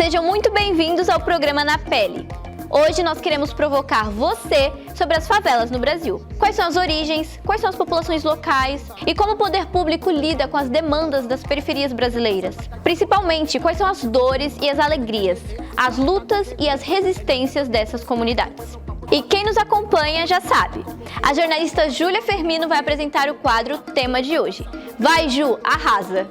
Sejam muito bem-vindos ao programa Na Pele. Hoje nós queremos provocar você sobre as favelas no Brasil. Quais são as origens, quais são as populações locais e como o poder público lida com as demandas das periferias brasileiras. Principalmente, quais são as dores e as alegrias, as lutas e as resistências dessas comunidades. E quem nos acompanha já sabe, a jornalista Júlia Fermino vai apresentar o quadro Tema de hoje. Vai, Ju, arrasa!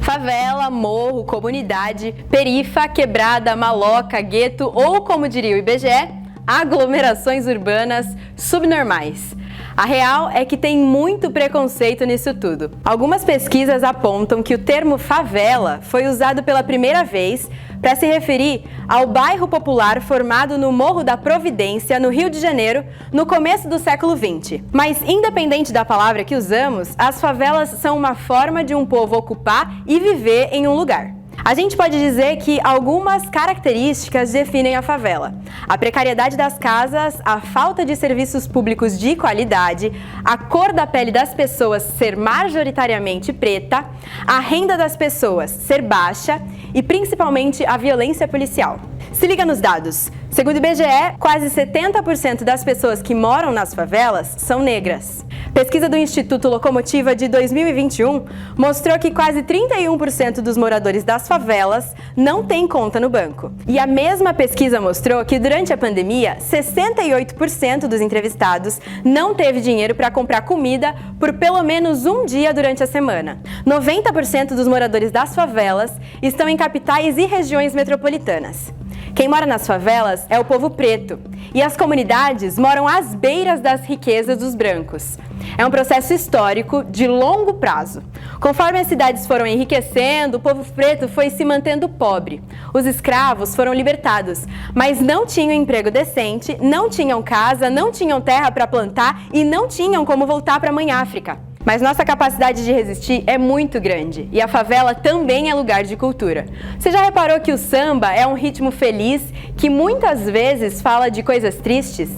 Favela, morro, comunidade, perifa, quebrada, maloca, gueto ou, como diria o IBGE, aglomerações urbanas subnormais. A real é que tem muito preconceito nisso tudo. Algumas pesquisas apontam que o termo favela foi usado pela primeira vez para se referir ao bairro popular formado no Morro da Providência, no Rio de Janeiro, no começo do século XX. Mas, independente da palavra que usamos, as favelas são uma forma de um povo ocupar e viver em um lugar. A gente pode dizer que algumas características definem a favela: a precariedade das casas, a falta de serviços públicos de qualidade, a cor da pele das pessoas ser majoritariamente preta, a renda das pessoas ser baixa e principalmente a violência policial. Se liga nos dados. Segundo o IBGE, quase 70% das pessoas que moram nas favelas são negras. Pesquisa do Instituto Locomotiva de 2021 mostrou que quase 31% dos moradores das favelas não têm conta no banco. E a mesma pesquisa mostrou que durante a pandemia, 68% dos entrevistados não teve dinheiro para comprar comida por pelo menos um dia durante a semana. 90% dos moradores das favelas estão em capitais e regiões metropolitanas. Quem mora nas favelas é o povo preto, e as comunidades moram às beiras das riquezas dos brancos. É um processo histórico de longo prazo. Conforme as cidades foram enriquecendo, o povo preto foi se mantendo pobre. Os escravos foram libertados, mas não tinham emprego decente, não tinham casa, não tinham terra para plantar e não tinham como voltar para a Mãe África. Mas nossa capacidade de resistir é muito grande e a favela também é lugar de cultura. Você já reparou que o samba é um ritmo feliz que muitas vezes fala de coisas tristes?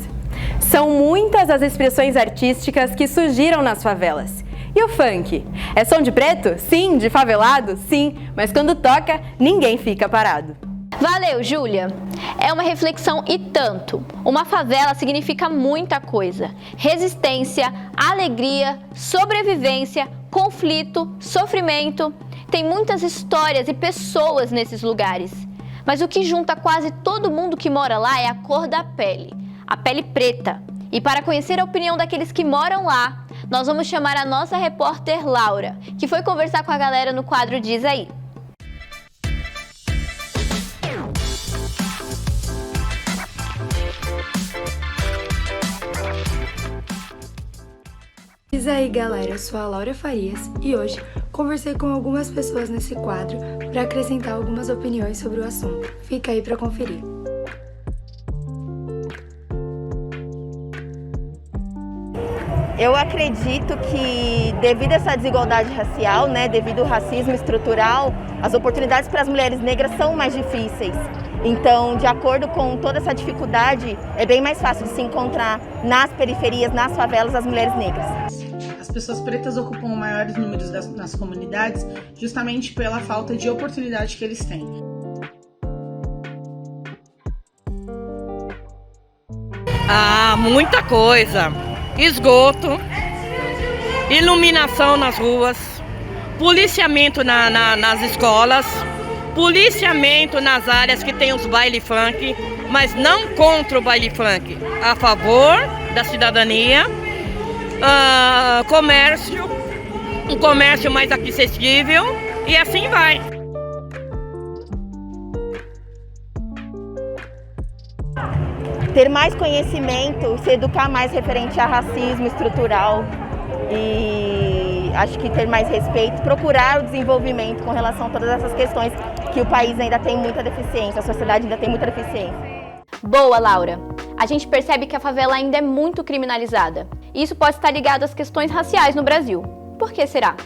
São muitas as expressões artísticas que surgiram nas favelas. E o funk? É som de preto? Sim. De favelado? Sim. Mas quando toca, ninguém fica parado. Valeu, Júlia! É uma reflexão e tanto. Uma favela significa muita coisa: resistência, alegria, sobrevivência, conflito, sofrimento. Tem muitas histórias e pessoas nesses lugares. Mas o que junta quase todo mundo que mora lá é a cor da pele, a pele preta. E para conhecer a opinião daqueles que moram lá, nós vamos chamar a nossa repórter Laura, que foi conversar com a galera no quadro Diz Aí. Diz aí, galera, eu sou a Laura Farias e hoje conversei com algumas pessoas nesse quadro para acrescentar algumas opiniões sobre o assunto. Fica aí para conferir. Eu acredito que, devido a essa desigualdade racial, devido ao racismo estrutural, as oportunidades para as mulheres negras são mais difíceis. Então, de acordo com toda essa dificuldade, é bem mais fácil de se encontrar nas periferias, nas favelas, as mulheres negras. As pessoas pretas ocupam maiores números nas comunidades justamente pela falta de oportunidade que eles têm. Muita coisa. Esgoto, iluminação nas ruas, policiamento nas escolas, policiamento nas áreas que tem os baile funk, mas não contra o baile funk, a favor da cidadania, comércio, um comércio mais acessível e assim vai. Ter mais conhecimento, se educar mais referente a racismo estrutural e acho que ter mais respeito, procurar o desenvolvimento com relação a todas essas questões que o país ainda tem muita deficiência, a sociedade ainda tem muita deficiência. Boa, Laura! A gente percebe que a favela ainda é muito criminalizada. E isso pode estar ligado às questões raciais no Brasil. Por que será?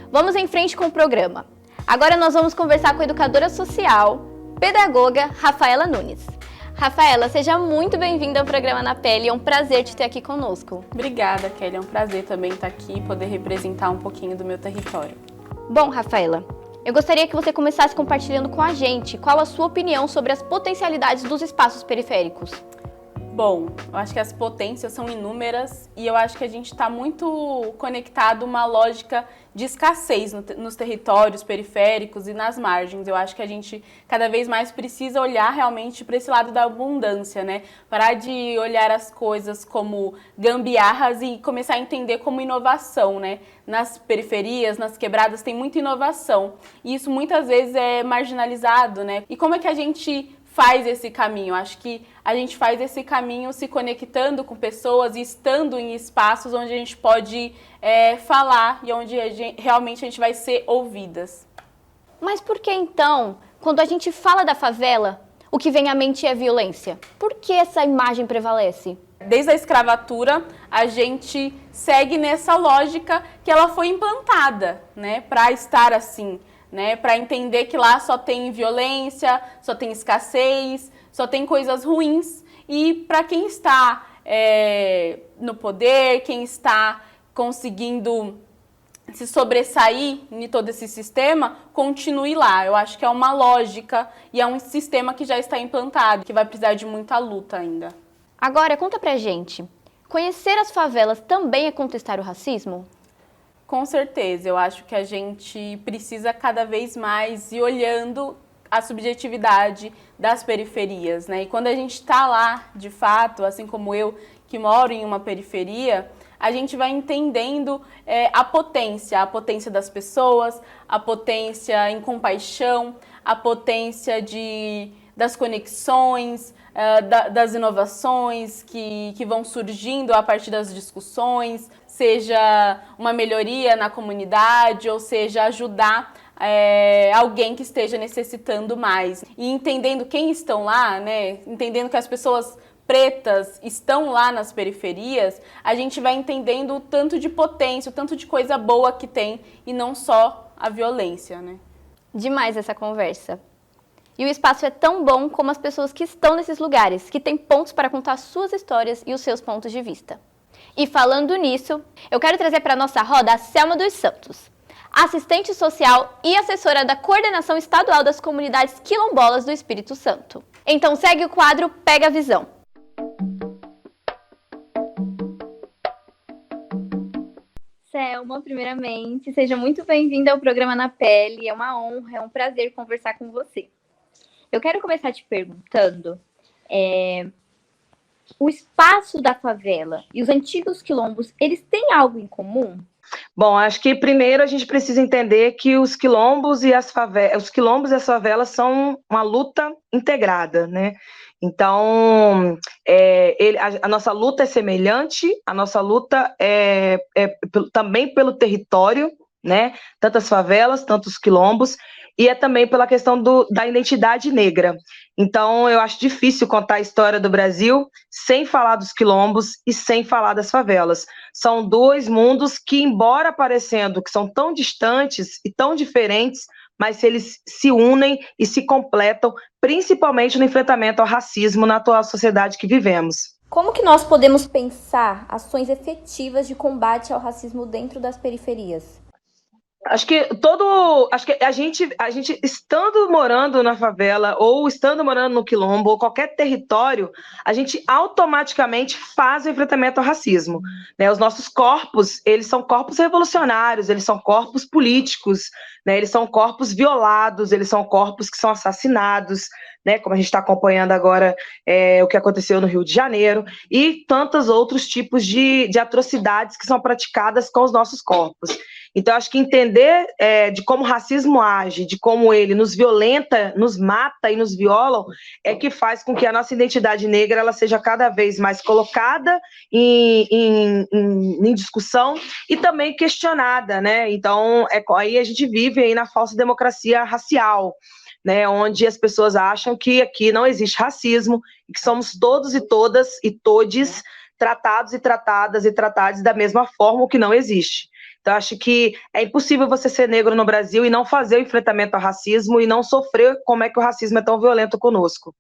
Vamos em frente com o programa. Agora nós vamos conversar com a educadora social, pedagoga Rafaela Nunes. Rafaela, seja muito bem-vinda ao programa Na Pele, é um prazer te ter aqui conosco. Obrigada, Kelly, é um prazer também estar aqui e poder representar um pouquinho do meu território. Bom, Rafaela, eu gostaria que você começasse compartilhando com a gente qual a sua opinião sobre as potencialidades dos espaços periféricos. Bom, eu acho que as potências são inúmeras e eu acho que a gente está muito conectado a uma lógica de escassez nos territórios periféricos e nas margens. Eu acho que a gente cada vez mais precisa olhar realmente para esse lado da abundância, né? Parar de olhar as coisas como gambiarras e começar a entender como inovação, né? Nas periferias, nas quebradas, tem muita inovação e isso muitas vezes é marginalizado, né? E como é que a gente faz esse caminho? Acho que a gente faz esse caminho se conectando com pessoas e estando em espaços onde a gente pode falar e onde realmente a gente vai ser ouvidas. Mas por que então, quando a gente fala da favela, o que vem à mente é violência? Por que essa imagem prevalece? Desde a escravatura, a gente segue nessa lógica que ela foi implantada, né, para estar assim. Né, para entender que lá só tem violência, só tem escassez, só tem coisas ruins. E para quem está no poder, quem está conseguindo se sobressair em todo esse sistema, continue lá. Eu acho que é uma lógica e é um sistema que já está implantado, que vai precisar de muita luta ainda. Agora, conta pra gente, conhecer as favelas também é contestar o racismo? Com certeza, eu acho que a gente precisa cada vez mais ir olhando a subjetividade das periferias, né? E quando a gente está lá, de fato, assim como eu, que moro em uma periferia, a gente vai entendendo a potência das pessoas, a potência em compaixão, a potência das conexões, das inovações que vão surgindo a partir das discussões, seja uma melhoria na comunidade, ou seja, ajudar alguém que esteja necessitando mais. E entendendo quem estão lá, né, entendendo que as pessoas pretas estão lá nas periferias, a gente vai entendendo o tanto de potência, o tanto de coisa boa que tem, e não só a violência, né? Demais essa conversa. E o espaço é tão bom como as pessoas que estão nesses lugares, que têm pontos para contar suas histórias e os seus pontos de vista. E falando nisso, eu quero trazer para a nossa roda a Selma dos Santos, assistente social e assessora da Coordenação Estadual das Comunidades Quilombolas do Espírito Santo. Então segue o quadro Pega a Visão. Selma, primeiramente, seja muito bem-vinda ao programa Na Pele. É uma honra, é um prazer conversar com você. Eu quero começar te perguntando, o espaço da favela e os antigos quilombos, eles têm algo em comum? Bom, acho que primeiro a gente precisa entender que os quilombos e as favelas são uma luta integrada, né? Então, a nossa luta é semelhante, a nossa luta é também pelo território, né? Tanto as favelas, tanto os quilombos, e é também pela questão da identidade negra. Então, eu acho difícil contar a história do Brasil sem falar dos quilombos e sem falar das favelas. São dois mundos que, embora parecendo que são tão distantes e tão diferentes, mas eles se unem e se completam, principalmente no enfrentamento ao racismo na atual sociedade que vivemos. Como que nós podemos pensar ações efetivas de combate ao racismo dentro das periferias? Acho que a gente estando morando na favela ou estando morando no quilombo ou qualquer território, a gente automaticamente faz o enfrentamento ao racismo, né? Os nossos corpos, eles são corpos revolucionários, eles são corpos políticos, né? Eles são corpos violados, eles são corpos que são assassinados, né? Como a gente está acompanhando agora o que aconteceu no Rio de Janeiro, e tantos outros tipos de atrocidades que são praticadas com os nossos corpos. Então, acho que entender de como o racismo age, de como ele nos violenta, nos mata e nos viola, é que faz com que a nossa identidade negra ela seja cada vez mais colocada em discussão e também questionada, né? Então, aí a gente vive aí na falsa democracia racial, né, onde as pessoas acham que aqui não existe racismo e que somos todos e todas e todes tratados e tratadas e tratados da mesma forma, o que não existe. Então, acho que é impossível você ser negro no Brasil e não fazer o enfrentamento ao racismo e não sofrer como é que o racismo é tão violento conosco.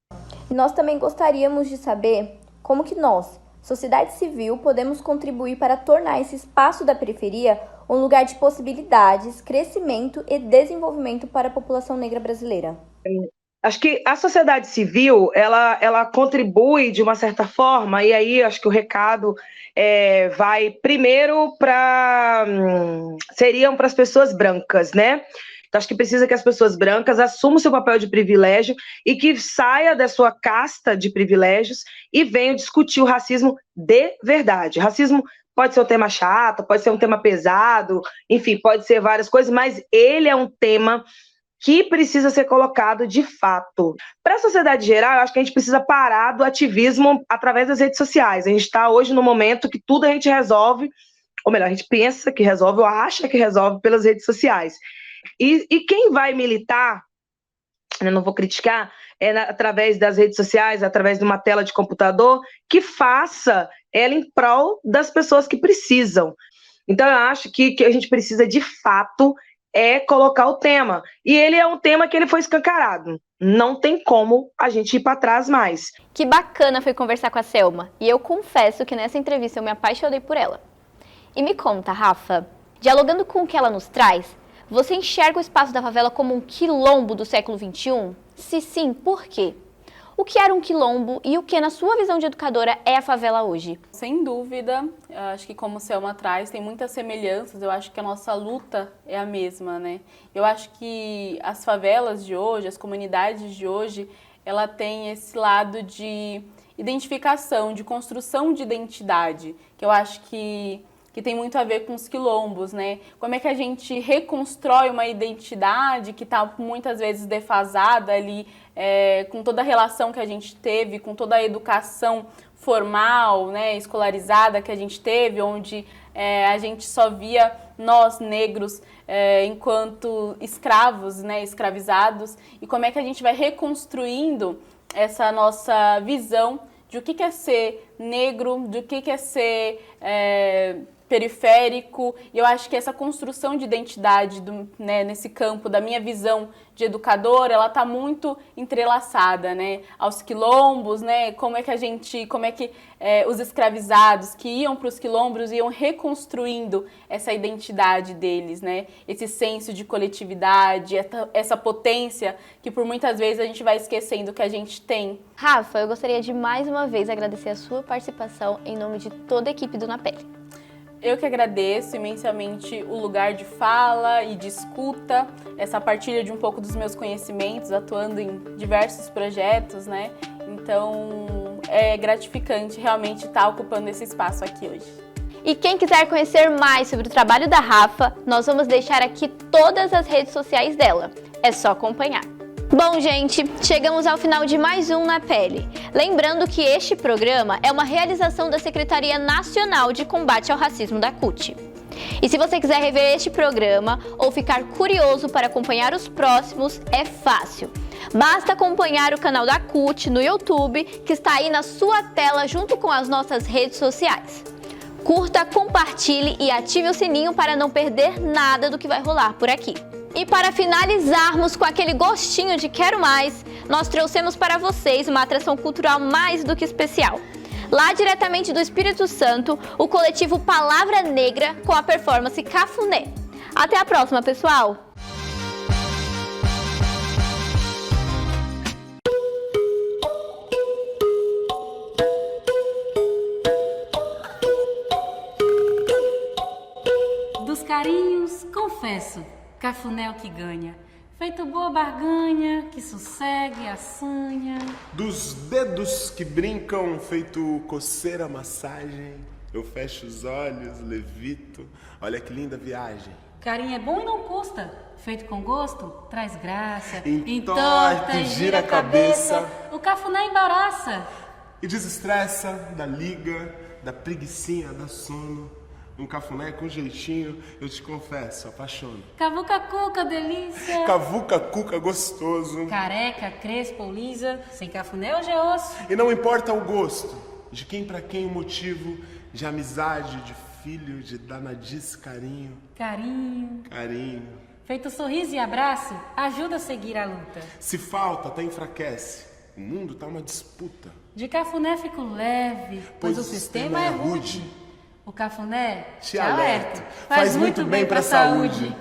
Nós também gostaríamos de saber como que nós, sociedade civil, podemos contribuir para tornar esse espaço da periferia um lugar de possibilidades, crescimento e desenvolvimento para a população negra brasileira? Acho que a sociedade civil, ela contribui de uma certa forma, e aí acho que o recado vai primeiro seriam para as pessoas brancas, né? Então, acho que precisa que as pessoas brancas assumam seu papel de privilégio e que saia da sua casta de privilégios e venham discutir o racismo de verdade. Racismo pode ser um tema chato, pode ser um tema pesado, enfim, pode ser várias coisas, mas ele é um tema que precisa ser colocado de fato. Para a sociedade geral, eu acho que a gente precisa parar do ativismo através das redes sociais. A gente está hoje no momento que tudo a gente resolve, ou melhor, a gente pensa que resolve ou acha que resolve pelas redes sociais. E quem vai militar, eu não vou criticar, através das redes sociais, através de uma tela de computador, que faça ela em prol das pessoas que precisam. Então, eu acho que a gente precisa, de fato, colocar o tema. E ele é um tema que ele foi escancarado. Não tem como a gente ir para trás mais. Que bacana foi conversar com a Selma. E eu confesso que nessa entrevista eu me apaixonei por ela. E me conta, Rafa, dialogando com o que ela nos traz, você enxerga o espaço da favela como um quilombo do século XXI? Se sim, por quê? O que era um quilombo e o que, na sua visão de educadora, é a favela hoje? Sem dúvida, acho que como o Selma traz, tem muitas semelhanças, eu acho que a nossa luta é a mesma, né? Eu acho que as favelas de hoje, as comunidades de hoje, ela tem esse lado de identificação, de construção de identidade, que eu acho que tem muito a ver com os quilombos, né? Como é que a gente reconstrói uma identidade que está muitas vezes defasada ali, com toda a relação que a gente teve, com toda a educação formal, né, escolarizada que a gente teve, onde a gente só via nós, negros, enquanto escravos, né, escravizados, e como é que a gente vai reconstruindo essa nossa visão de o que é ser negro, de o que é ser periférico. E eu acho que essa construção de identidade nesse campo da minha visão de educadora, ela está muito entrelaçada, né, aos quilombos, né, como é que os escravizados que iam para os quilombos iam reconstruindo essa identidade deles, né, esse senso de coletividade, essa potência que por muitas vezes a gente vai esquecendo que a gente tem. Rafa, eu gostaria de mais uma vez agradecer a sua participação em nome de toda a equipe do Na Pele. Eu que agradeço imensamente o lugar de fala e de escuta, essa partilha de um pouco dos meus conhecimentos, atuando em diversos projetos, né? Então, é gratificante realmente estar ocupando esse espaço aqui hoje. E quem quiser conhecer mais sobre o trabalho da Rafa, nós vamos deixar aqui todas as redes sociais dela. É só acompanhar. Bom, gente, chegamos ao final de mais um Na Pele. Lembrando que este programa é uma realização da Secretaria Nacional de Combate ao Racismo da CUT. E se você quiser rever este programa ou ficar curioso para acompanhar os próximos, é fácil. Basta acompanhar o canal da CUT no YouTube, que está aí na sua tela junto com as nossas redes sociais. Curta, compartilhe e ative o sininho para não perder nada do que vai rolar por aqui. E para finalizarmos com aquele gostinho de quero mais, nós trouxemos para vocês uma atração cultural mais do que especial. Lá diretamente do Espírito Santo, o coletivo Palavra Negra com a performance Cafuné. Até a próxima, pessoal! Dos carinhos, confesso, cafuné é o que ganha. Feito boa barganha, que sossegue, assanha. Dos dedos que brincam, feito coceira, massagem. Eu fecho os olhos, levito. Olha que linda viagem. Carinho é bom e não custa. Feito com gosto, traz graça. Entorta e gira a cabeça. O cafuné embaraça. E desestressa da liga, da preguicinha, da sono. Um cafuné com jeitinho, eu te confesso, apaixono. Cavuca cuca, delícia. Cavuca cuca, gostoso. Careca, crespa ou lisa, sem cafuné hoje é osso. E não importa o gosto, de quem pra quem o motivo, de amizade, de filho, de danadice, carinho. Carinho. Carinho. Feito sorriso e abraço, ajuda a seguir a luta. Se falta, até enfraquece. O mundo tá uma disputa. De cafuné fico leve, pois o sistema é rude. O cafuné Te alerta, faz muito bem pra saúde.